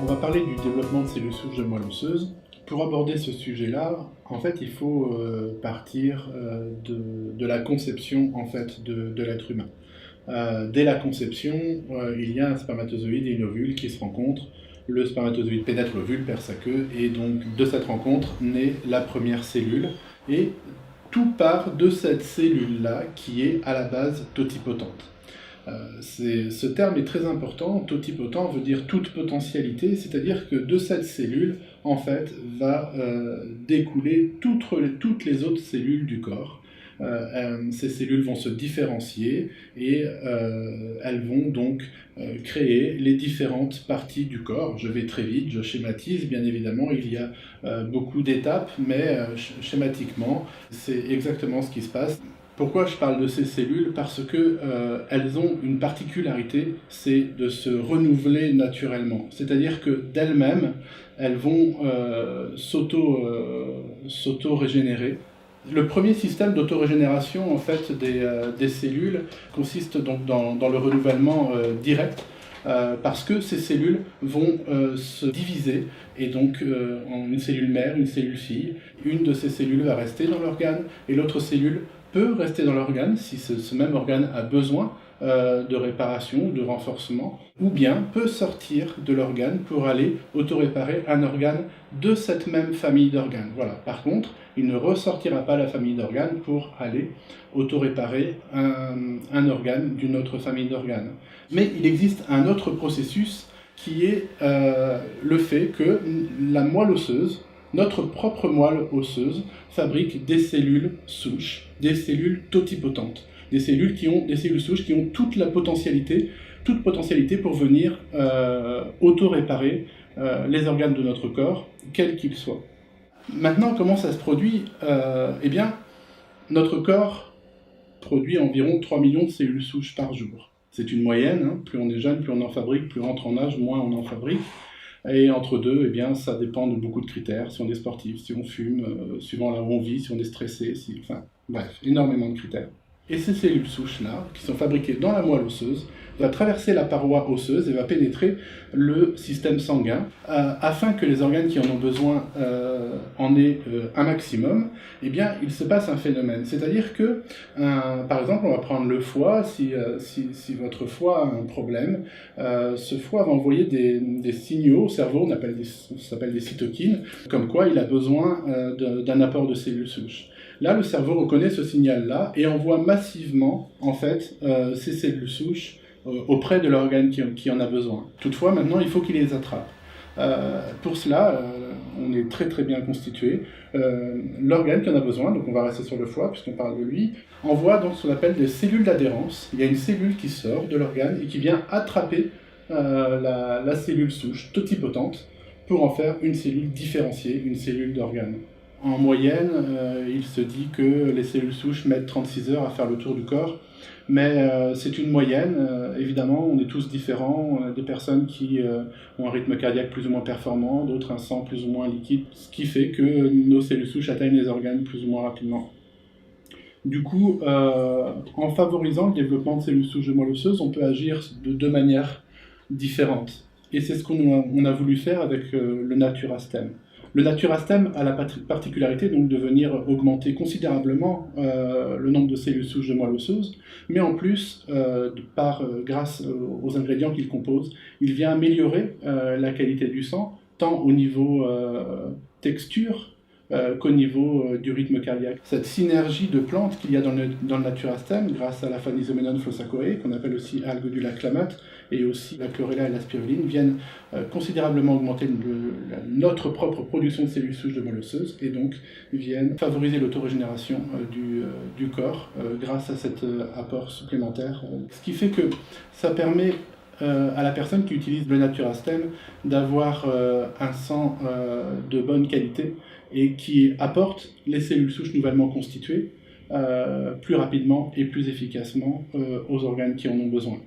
va parler du développement de cellules souches de moelle osseuse. Pour aborder ce sujet-là, en fait, il faut partir de la conception en fait, de l'être humain. Dès la conception, il y a un spermatozoïde et une ovule qui se rencontrent. Le spermatozoïde pénètre l'ovule, perd sa queue, et donc de cette rencontre naît la première cellule. Et tout part de cette cellule-là qui est à la base totipotente. Ce terme est très important. Totipotent veut dire toute potentialité, c'est-à-dire que de cette cellule, en fait, va découler toutes les autres cellules du corps. Ces cellules vont se différencier et elles vont donc créer les différentes parties du corps. Je vais très vite, je schématise, bien évidemment, il y a beaucoup d'étapes, mais schématiquement, c'est exactement ce qui se passe. Pourquoi je parle de ces cellules? Parce qu'elles ont une particularité, c'est de se renouveler naturellement. C'est-à-dire que d'elles-mêmes, elles vont s'auto-régénérer. Le premier système d'autorégénération en fait, des cellules consiste donc dans le renouvellement direct, parce que ces cellules vont se diviser, et donc en une cellule mère, une cellule fille. Une de ces cellules va rester dans l'organe, et l'autre cellule peut rester dans l'organe si ce même organe a besoin de réparation, de renforcement, ou bien peut sortir de l'organe pour aller autoréparer un organe de cette même famille d'organes. Voilà. Par contre, il ne ressortira pas la famille d'organes pour aller autoréparer un organe d'une autre famille d'organes. Mais il existe un autre processus qui est le fait que la moelle osseuse, notre propre moelle osseuse, fabrique des cellules souches, des cellules totipotentes, des cellules souches qui ont toute potentialité pour venir auto-réparer les organes de notre corps, quels qu'ils soient. Maintenant, comment ça se produit? Eh bien, notre corps produit environ 3 millions de cellules souches par jour. C'est une moyenne, hein. Plus on est jeune, plus on en fabrique, plus on entre en âge, moins on en fabrique. Et entre deux, eh bien, ça dépend de beaucoup de critères, si on est sportif, si on fume, suivant là où on vit, si on est stressé, enfin, bref, énormément de critères. Et ces cellules souches-là, qui sont fabriquées dans la moelle osseuse, vont traverser la paroi osseuse et vont pénétrer le système sanguin, afin que les organes qui en ont besoin en aient un maximum. Eh bien, il se passe un phénomène. C'est-à-dire que, par exemple, on va prendre le foie. Si votre foie a un problème, ce foie va envoyer des signaux au cerveau, ça s'appelle des cytokines, comme quoi il a besoin d'un apport de cellules souches. Là, le cerveau reconnaît ce signal-là et envoie massivement, en fait, ces cellules souches auprès de l'organe qui en a besoin. Toutefois, maintenant, il faut qu'il les attrape. Pour cela, on est très très bien constitué. L'organe qui en a besoin, donc on va rester sur le foie puisqu'on parle de lui, envoie donc ce qu'on appelle des cellules d'adhérence. Il y a une cellule qui sort de l'organe et qui vient attraper la cellule souche totipotente pour en faire une cellule différenciée, une cellule d'organe. En moyenne, il se dit que les cellules souches mettent 36 heures à faire le tour du corps, mais c'est une moyenne. Évidemment, on est tous différents. On a des personnes qui ont un rythme cardiaque plus ou moins performant, d'autres un sang plus ou moins liquide, ce qui fait que nos cellules souches atteignent les organes plus ou moins rapidement. Du coup, en favorisant le développement de cellules souches de moelle osseuse, on peut agir de deux manières différentes. Et c'est ce qu'on a voulu faire avec le Natura-Stem. Le Natura-Stem a la particularité donc, de venir augmenter considérablement le nombre de cellules souches de moelle osseuse, mais en plus, grâce aux ingrédients qu'il compose, il vient améliorer la qualité du sang, tant au niveau texture qu'au niveau du rythme cardiaque. Cette synergie de plantes qu'il y a dans le Natura-Stem, grâce à la Phanizomenone flossacoe, qu'on appelle aussi algue du lac Klamath, et aussi la chlorella et la spiruline, viennent considérablement augmenter notre propre production de cellules souches de moelle osseuse, et donc viennent favoriser l'autorégénération du corps grâce à cet apport supplémentaire. Ce qui fait que ça permet à la personne qui utilise le Natura-Stem d'avoir un sang de bonne qualité et qui apporte les cellules souches nouvellement constituées plus rapidement et plus efficacement aux organes qui en ont besoin.